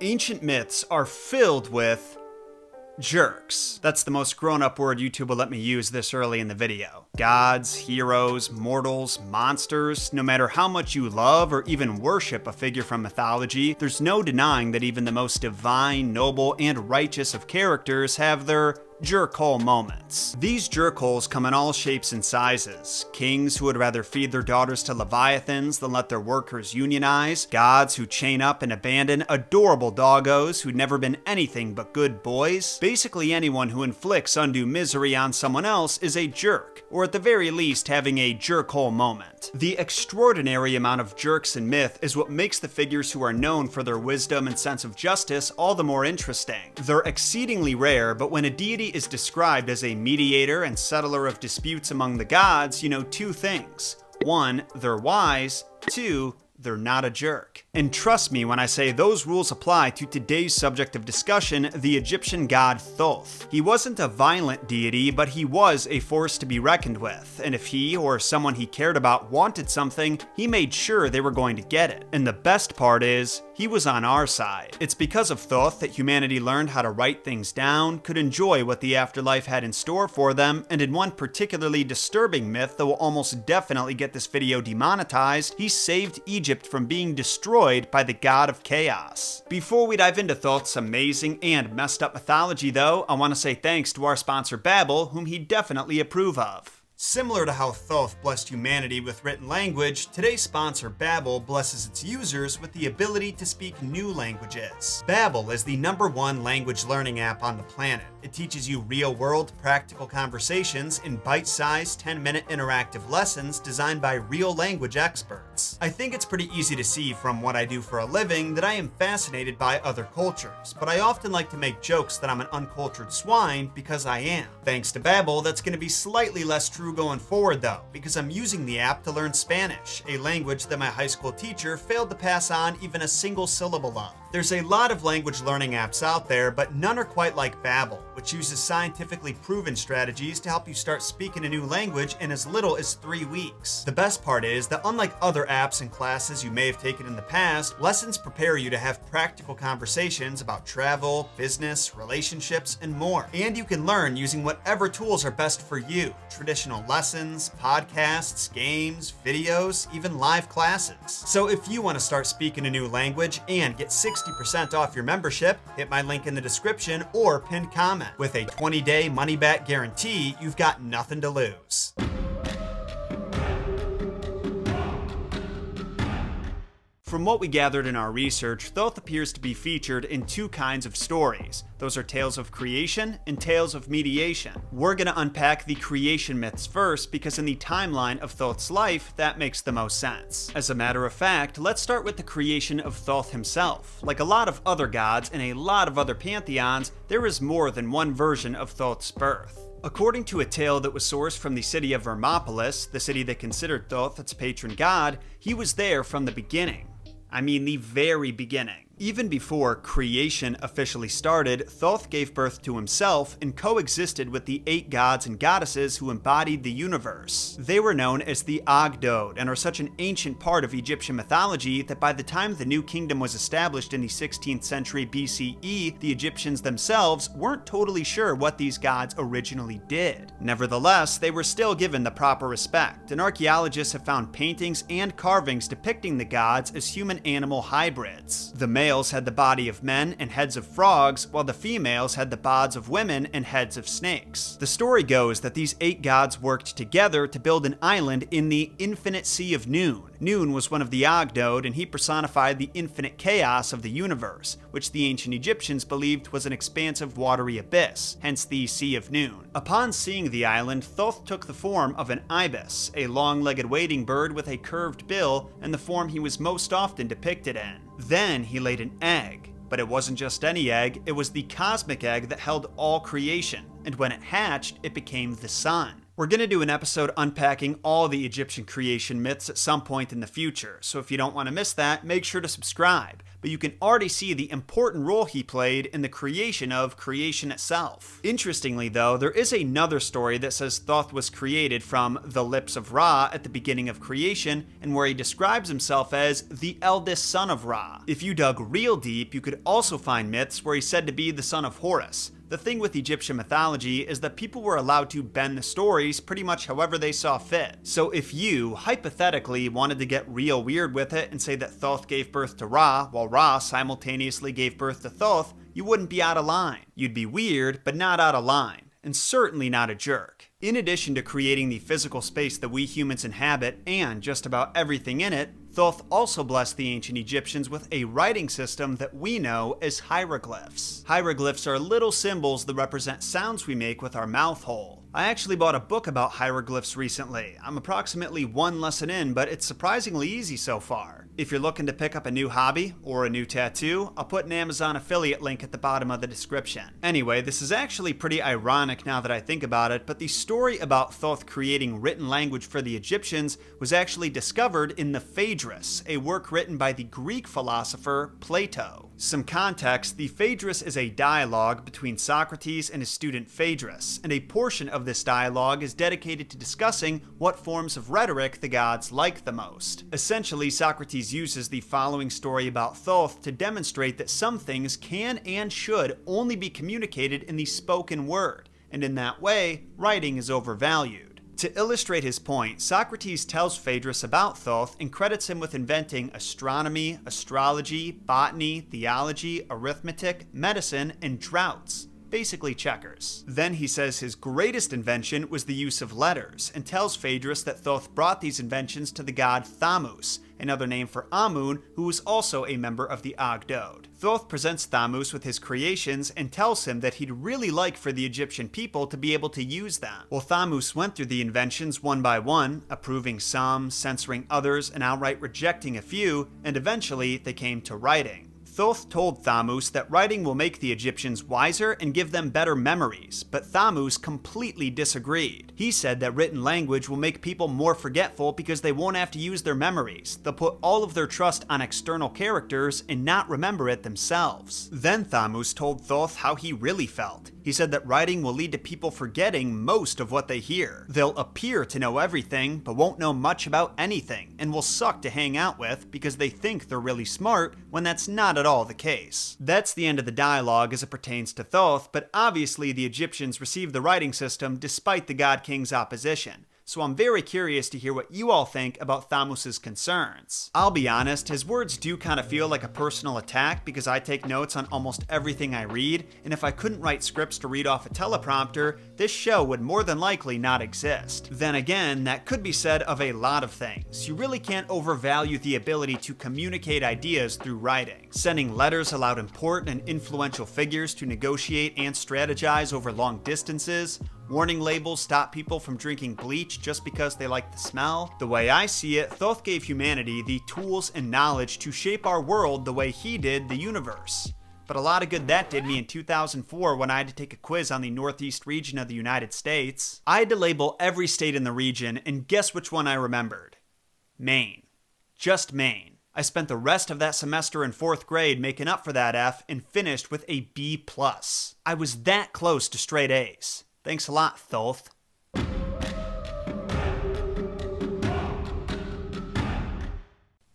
Ancient myths are filled with jerks. That's the most grown-up word YouTube will let me use this early in the video. Gods, heroes, mortals, monsters, no matter how much you love or even worship a figure from mythology, there's no denying that even the most divine, noble, and righteous of characters have their jerk-hole moments. These jerk-holes come in all shapes and sizes. Kings who would rather feed their daughters to leviathans than let their workers unionize, gods who chain up and abandon adorable doggos who'd never been anything but good boys. Basically anyone who inflicts undue misery on someone else is a jerk, or at the very least having a jerk-hole moment. The extraordinary amount of jerks in myth is what makes the figures who are known for their wisdom and sense of justice all the more interesting. They're exceedingly rare, but when a deity is described as a mediator and settler of disputes among the gods, you know two things. One, they're wise. Two, they're not a jerk. And trust me when I say those rules apply to today's subject of discussion, the Egyptian god Thoth. He wasn't a violent deity, but he was a force to be reckoned with, and if he or someone he cared about wanted something, he made sure they were going to get it. And the best part is, he was on our side. It's because of Thoth that humanity learned how to write things down, could enjoy what the afterlife had in store for them, and in one particularly disturbing myth that will almost definitely get this video demonetized, he saved Egypt from being destroyed by the god of chaos. Before we dive into Thoth's amazing and messed up mythology though, I want to say thanks to our sponsor Babbel, whom he'd definitely approve of. Similar to how Thoth blessed humanity with written language, today's sponsor Babbel blesses its users with the ability to speak new languages. Babbel is the #1 language learning app on the planet. It teaches you real-world, practical conversations in bite-sized, 10-minute interactive lessons designed by real language experts. I think it's pretty easy to see from what I do for a living that I am fascinated by other cultures, but I often like to make jokes that I'm an uncultured swine because I am. Thanks to Babbel, that's going to be slightly less true going forward though, because I'm using the app to learn Spanish, a language that my high school teacher failed to pass on even a single syllable of. There's a lot of language learning apps out there, but none are quite like Babbel, which uses scientifically proven strategies to help you start speaking a new language in as little as 3 weeks. The best part is that unlike other apps and classes you may have taken in the past, lessons prepare you to have practical conversations about travel, business, relationships, and more. And you can learn using whatever tools are best for you. Traditional lessons, podcasts, games, videos, even live classes. So if you want to start speaking a new language and get 60% off your membership, hit my link in the description or pinned comment. With a 20-day money-back guarantee, you've got nothing to lose. From what we gathered in our research, Thoth appears to be featured in two kinds of stories. Those are tales of creation and tales of mediation. We're going to unpack the creation myths first because in the timeline of Thoth's life, that makes the most sense. As a matter of fact, let's start with the creation of Thoth himself. Like a lot of other gods and a lot of other pantheons, there is more than one version of Thoth's birth. According to a tale that was sourced from the city of Hermopolis, the city that considered Thoth its patron god, he was there from the beginning. I mean the very beginning. Even before creation officially started, Thoth gave birth to himself and coexisted with the 8 gods and goddesses who embodied the universe. They were known as the Ogdoad and are such an ancient part of Egyptian mythology that by the time the new kingdom was established in the 16th century BCE, the Egyptians themselves weren't totally sure what these gods originally did. Nevertheless, they were still given the proper respect, and archaeologists have found paintings and carvings depicting the gods as human-animal hybrids. The males had the body of men and heads of frogs, while the females had the bods of women and heads of snakes. The story goes that these 8 gods worked together to build an island in the infinite sea of Noon. Noon was one of the Ogdoad, and he personified the infinite chaos of the universe, which the ancient Egyptians believed was an expansive watery abyss, hence the Sea of Noon. Upon seeing the island, Thoth took the form of an ibis, a long-legged wading bird with a curved bill, and the form he was most often depicted in. Then he laid an egg. But it wasn't just any egg, it was the cosmic egg that held all creation, and when it hatched, it became the sun. We're going to do an episode unpacking all the Egyptian creation myths at some point in the future, so if you don't want to miss that, make sure to subscribe. but you can already see the important role he played in the creation of creation itself. Interestingly though, there is another story that says Thoth was created from the lips of Ra at the beginning of creation, and where he describes himself as the eldest son of Ra. If you dug real deep, you could also find myths where he's said to be the son of Horus. The thing with Egyptian mythology is that people were allowed to bend the stories pretty much however they saw fit. So if you, hypothetically, wanted to get real weird with it and say that Thoth gave birth to Ra, while Ra simultaneously gave birth to Thoth, you wouldn't be out of line. You'd be weird, but not out of line, and certainly not a jerk. In addition to creating the physical space that we humans inhabit, and just about everything in it, Thoth also blessed the ancient Egyptians with a writing system that we know as hieroglyphs. Hieroglyphs are little symbols that represent sounds we make with our mouth hole. I actually bought a book about hieroglyphs recently. I'm approximately one lesson in, but it's surprisingly easy so far. If you're looking to pick up a new hobby or a new tattoo, I'll put an Amazon affiliate link at the bottom of the description. Anyway, this is actually pretty ironic now that I think about it, but the story about Thoth creating written language for the Egyptians was actually discovered in the Phaedrus, a work written by the Greek philosopher Plato. Some context, the Phaedrus is a dialogue between Socrates and his student Phaedrus, and a portion of this dialogue is dedicated to discussing what forms of rhetoric the gods like the most. Essentially, Socrates uses the following story about Thoth to demonstrate that some things can and should only be communicated in the spoken word, and in that way, writing is overvalued. To illustrate his point, Socrates tells Phaedrus about Thoth and credits him with inventing astronomy, astrology, botany, theology, arithmetic, medicine, and droughts. Basically checkers. Then he says his greatest invention was the use of letters, and tells Phaedrus that Thoth brought these inventions to the god Thamus, another name for Amun, who was also a member of the Agdod. Thoth presents Thamus with his creations and tells him that he'd really like for the Egyptian people to be able to use them. Well, Thamus went through the inventions one by one, approving some, censoring others, and outright rejecting a few, and eventually they came to writing. Thoth told Thamus that writing will make the Egyptians wiser and give them better memories, but Thamus completely disagreed. He said that written language will make people more forgetful because they won't have to use their memories. They'll put all of their trust on external characters and not remember it themselves. Then Thamus told Thoth how he really felt. He said that writing will lead to people forgetting most of what they hear. They'll appear to know everything, but won't know much about anything, and will suck to hang out with because they think they're really smart when that's not at all the case. That's the end of the dialogue as it pertains to Thoth, but obviously the Egyptians received the writing system despite the God King's opposition. So I'm very curious to hear what you all think about Thamus's concerns. I'll be honest, his words do kind of feel like a personal attack because I take notes on almost everything I read, and if I couldn't write scripts to read off a teleprompter, this show would more than likely not exist. Then again, that could be said of a lot of things. You really can't overvalue the ability to communicate ideas through writing. Sending letters allowed important and influential figures to negotiate and strategize over long distances. Warning labels stop people from drinking bleach just because they like the smell. The way I see it, Thoth gave humanity the tools and knowledge to shape our world the way he did the universe. But a lot of good that did me in 2004 when I had to take a quiz on the Northeast region of the United States. I had to label every state in the region, and guess which one I remembered? Maine. Just Maine. I spent the rest of that semester in 4th grade making up for that F and finished with a B+. I was that close to straight A's. Thanks a lot, Thoth.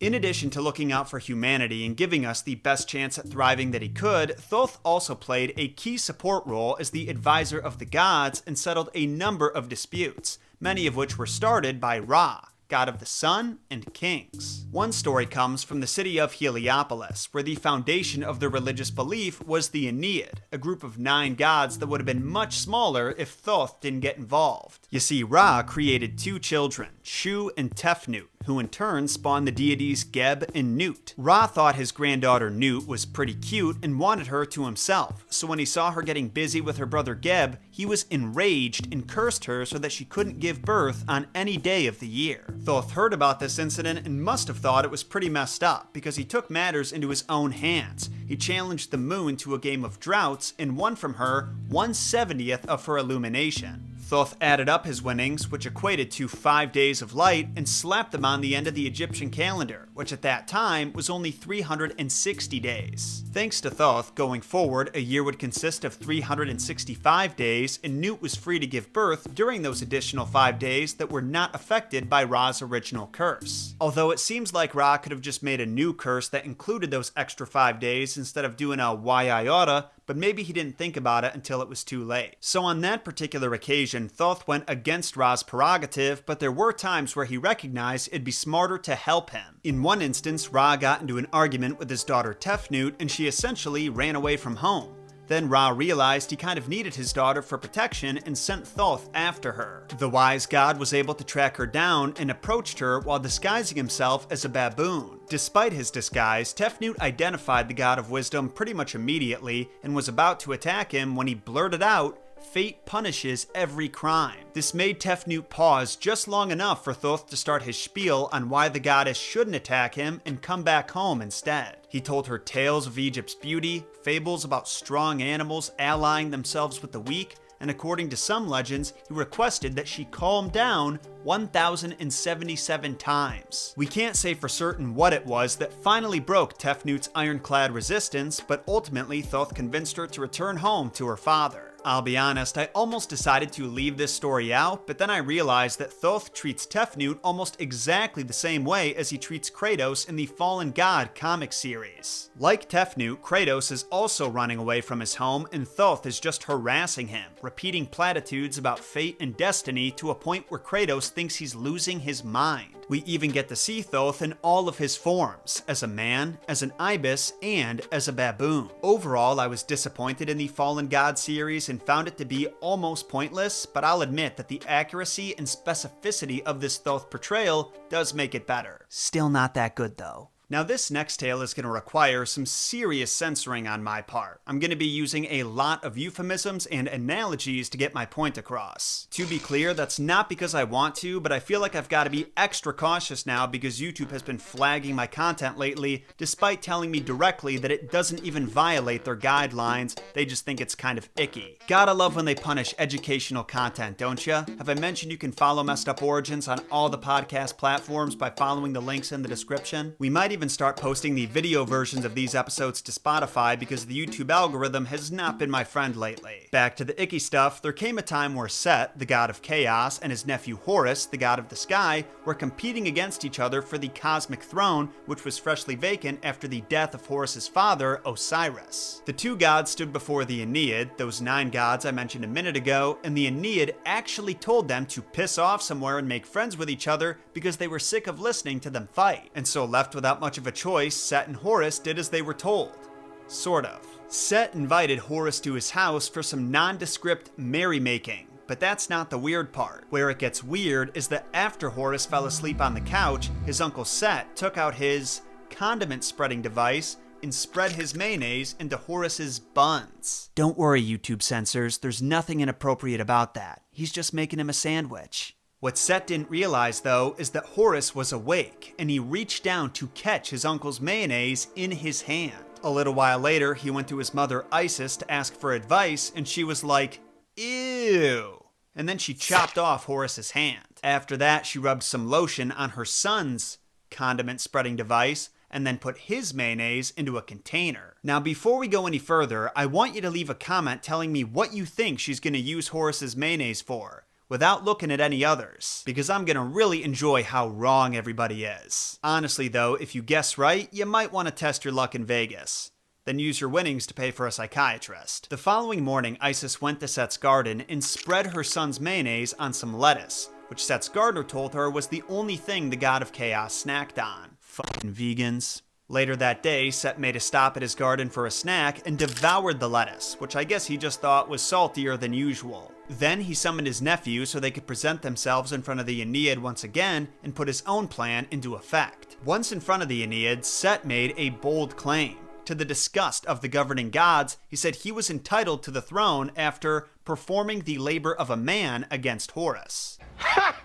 In addition to looking out for humanity and giving us the best chance at thriving that he could, Thoth also played a key support role as the advisor of the gods and settled a number of disputes, many of which were started by Ra, god of the sun and kings. One story comes from the city of Heliopolis, where the foundation of their religious belief was the Aeneid, a group of 9 gods that would have been much smaller if Thoth didn't get involved. You see, Ra created 2 children, Shu and Tefnut, who in turn spawned the deities Geb and Nut. Ra thought his granddaughter Nut was pretty cute and wanted her to himself, so when he saw her getting busy with her brother Geb, he was enraged and cursed her so that she couldn't give birth on any day of the year. Thoth heard about this incident and must have thought it was pretty messed up, because he took matters into his own hands. He challenged the moon to a game of droughts and won from her 1/70th of her illumination. Thoth added up his winnings, which equated to 5 days of light, and slapped them on the end of the Egyptian calendar, which at that time was only 360 days. Thanks to Thoth, going forward, a year would consist of 365 days, and Newt was free to give birth during those additional 5 days that were not affected by Ra's original curse. Although it seems like Ra could have just made a new curse that included those extra 5 days instead of doing a why I oughta, but maybe he didn't think about it until it was too late. So on that particular occasion, Thoth went against Ra's prerogative, but there were times where he recognized it'd be smarter to help him. In one instance, Ra got into an argument with his daughter Tefnut, and she essentially ran away from home. Then Ra realized he kind of needed his daughter for protection and sent Thoth after her. The wise god was able to track her down and approached her while disguising himself as a baboon. Despite his disguise, Tefnut identified the god of wisdom pretty much immediately and was about to attack him when he blurted out, "Fate punishes every crime." This made Tefnut pause just long enough for Thoth to start his spiel on why the goddess shouldn't attack him and come back home instead. He told her tales of Egypt's beauty, fables about strong animals allying themselves with the weak, and according to some legends, he requested that she calm down 1,077 times. We can't say for certain what it was that finally broke Tefnut's ironclad resistance, but ultimately Thoth convinced her to return home to her father. I'll be honest, I almost decided to leave this story out, but then I realized that Thoth treats Tefnut almost exactly the same way as he treats Kratos in the Fallen God comic series. Like Tefnut, Kratos is also running away from his home, and Thoth is just harassing him, repeating platitudes about fate and destiny to a point where Kratos thinks he's losing his mind. We even get to see Thoth in all of his forms, as a man, as an ibis, and as a baboon. Overall, I was disappointed in the Fallen God series and found it to be almost pointless, but I'll admit that the accuracy and specificity of this Thoth portrayal does make it better. Still not that good though. Now this next tale is going to require some serious censoring on my part. I'm going to be using a lot of euphemisms and analogies to get my point across. To be clear, that's not because I want to, but I feel like I've got to be extra cautious now because YouTube has been flagging my content lately, despite telling me directly that it doesn't even violate their guidelines, they just think it's kind of icky. Gotta love when they punish educational content, don't ya? Have I mentioned you can follow Messed Up Origins on all the podcast platforms by following the links in the description? We might even start posting the video versions of these episodes to Spotify because the YouTube algorithm has not been my friend lately. Back to the icky stuff, there came a time where Set, the god of chaos, and his nephew Horus, the god of the sky, were competing against each other for the cosmic throne, which was freshly vacant after the death of Horus's father, Osiris. The two gods stood before the Aeneid, those 9 gods I mentioned a minute ago, and the Aeneid actually told them to piss off somewhere and make friends with each other because they were sick of listening to them fight. And so left without much of a choice, Set and Horus did as they were told. Sort of. Set invited Horus to his house for some nondescript merrymaking, but that's not the weird part. Where it gets weird is that after Horus fell asleep on the couch, his uncle Set took out his condiment spreading device and spread his mayonnaise into Horus's buns. Don't worry, YouTube censors, there's nothing inappropriate about that. He's just making him a sandwich. What Set didn't realize, though, is that Horus was awake, and he reached down to catch his uncle's mayonnaise in his hand. A little while later, he went to his mother Isis to ask for advice, and she was like, "Ew." And then she chopped off Horus's hand. After that, she rubbed some lotion on her son's condiment spreading device, and then put his mayonnaise into a container. Now, before we go any further, I want you to leave a comment telling me what you think she's going to use Horus's mayonnaise for, without looking at any others, because I'm gonna really enjoy how wrong everybody is. Honestly though, if you guess right, you might want to test your luck in Vegas. Then use your winnings to pay for a psychiatrist. The following morning, Isis went to Set's garden and spread her son's mayonnaise on some lettuce, which Set's gardener told her was the only thing the god of chaos snacked on. Fucking vegans. Later that day, Set made a stop at his garden for a snack and devoured the lettuce, which I guess he just thought was saltier than usual. Then he summoned his nephew so they could present themselves in front of the Aeneid once again and put his own plan into effect. Once in front of the Aeneid, Set made a bold claim. To the disgust of the governing gods, he said he was entitled to the throne after performing the labor of a man against Horus. Ha!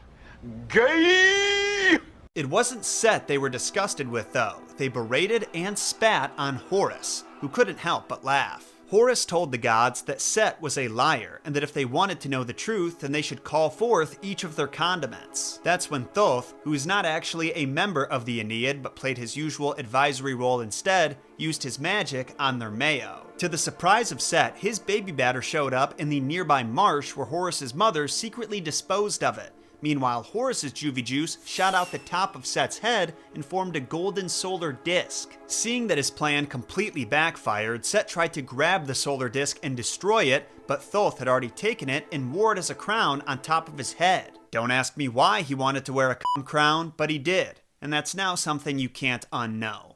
Gay! It wasn't Set they were disgusted with, though. They berated and spat on Horus, who couldn't help but laugh. Horus told the gods that Set was a liar, and that if they wanted to know the truth, then they should call forth each of their condiments. That's when Thoth, who is not actually a member of the Aeneid but played his usual advisory role instead, used his magic on their mayo. To the surprise of Set, his baby batter showed up in the nearby marsh where Horus's mother secretly disposed of it. Meanwhile, Horus's juvie juice shot out the top of Set's head and formed a golden solar disk. Seeing that his plan completely backfired, Set tried to grab the solar disk and destroy it, but Thoth had already taken it and wore it as a crown on top of his head. Don't ask me why he wanted to wear a crown, but he did, and that's now something you can't unknow.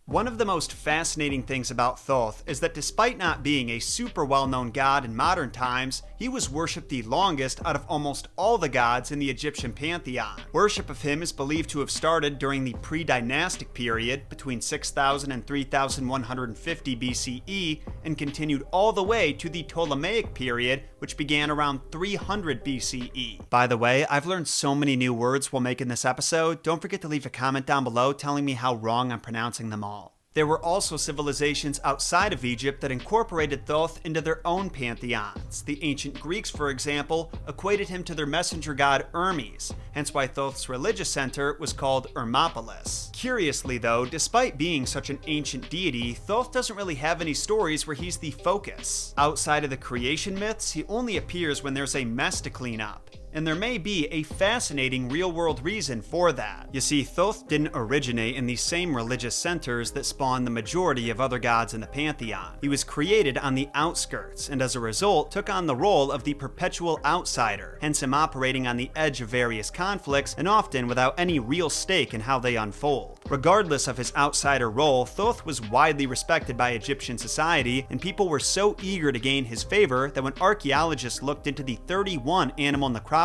One of the most fascinating things about Thoth is that despite not being a super well-known god in modern times, he was worshipped the longest out of almost all the gods in the Egyptian pantheon. Worship of him is believed to have started during the pre-dynastic period between 6000 and 3150 BCE and continued all the way to the Ptolemaic period, which began around 300 BCE. By the way, I've learned so many new words while making this episode. Don't forget to leave a comment down below telling me how wrong I'm pronouncing them all. There were also civilizations outside of Egypt that incorporated Thoth into their own pantheons. The ancient Greeks, for example, equated him to their messenger god Hermes, hence why Thoth's religious center was called Hermopolis. Curiously though, despite being such an ancient deity, Thoth doesn't really have any stories where he's the focus. Outside of the creation myths, he only appears when there's a mess to clean up. And there may be a fascinating real-world reason for that. You see, Thoth didn't originate in the same religious centers that spawned the majority of other gods in the pantheon. He was created on the outskirts, and as a result, took on the role of the perpetual outsider, hence him operating on the edge of various conflicts, and often without any real stake in how they unfold. Regardless of his outsider role, Thoth was widely respected by Egyptian society, and people were so eager to gain his favor that when archaeologists looked into the 31 animal necropolises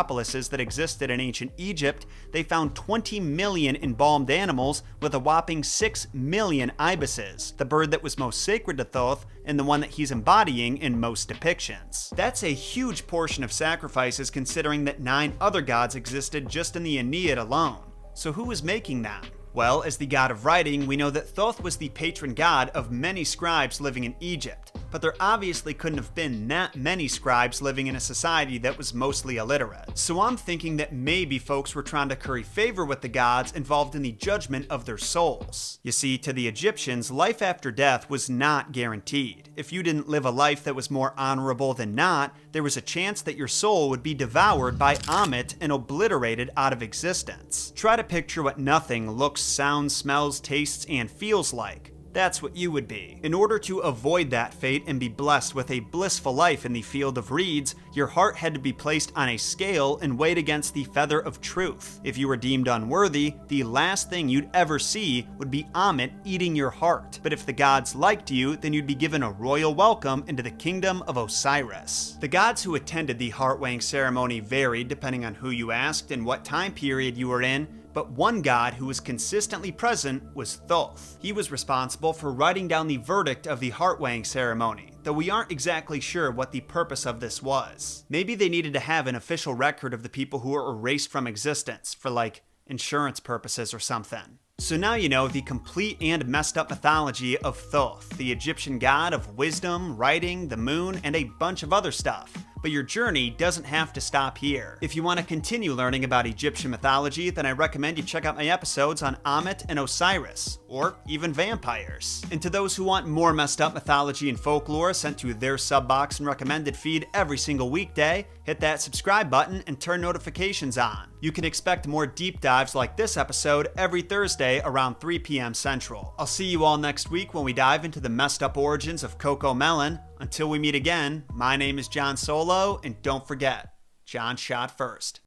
that existed in ancient Egypt, they found 20 million embalmed animals with a whopping 6 million ibises, the bird that was most sacred to Thoth and the one that he's embodying in most depictions. That's a huge portion of sacrifices considering that 9 other gods existed just in the Aeneid alone. So who was making them? Well, as the god of writing, we know that Thoth was the patron god of many scribes living in Egypt, but there obviously couldn't have been that many scribes living in a society that was mostly illiterate. So I'm thinking that maybe folks were trying to curry favor with the gods involved in the judgment of their souls. You see, to the Egyptians, life after death was not guaranteed. If you didn't live a life that was more honorable than not, there was a chance that your soul would be devoured by Ammit and obliterated out of existence. Try to picture what nothing looks, sounds, smells, tastes, and feels like. That's what you would be. In order to avoid that fate and be blessed with a blissful life in the field of reeds, your heart had to be placed on a scale and weighed against the feather of truth. If you were deemed unworthy, the last thing you'd ever see would be Ammit eating your heart. But if the gods liked you, then you'd be given a royal welcome into the kingdom of Osiris. The gods who attended the heart-weighing ceremony varied depending on who you asked and what time period you were in, but one god who was consistently present was Thoth. He was responsible for writing down the verdict of the heart-weighing ceremony, though we aren't exactly sure what the purpose of this was. Maybe they needed to have an official record of the people who were erased from existence for, like, insurance purposes or something. So now you know the complete and messed up mythology of Thoth, the Egyptian god of wisdom, writing, the moon, and a bunch of other stuff. But your journey doesn't have to stop here. If you want to continue learning about Egyptian mythology, then I recommend you check out my episodes on Ammit and Osiris, or even vampires. And to those who want more messed up mythology and folklore sent to their sub box and recommended feed every single weekday, hit that subscribe button and turn notifications on. You can expect more deep dives like this episode every Thursday around 3 p.m. Central. I'll see you all next week when we dive into the messed up origins of Coco Melon. Until we meet again, my name is John Solo, and don't forget, John shot first.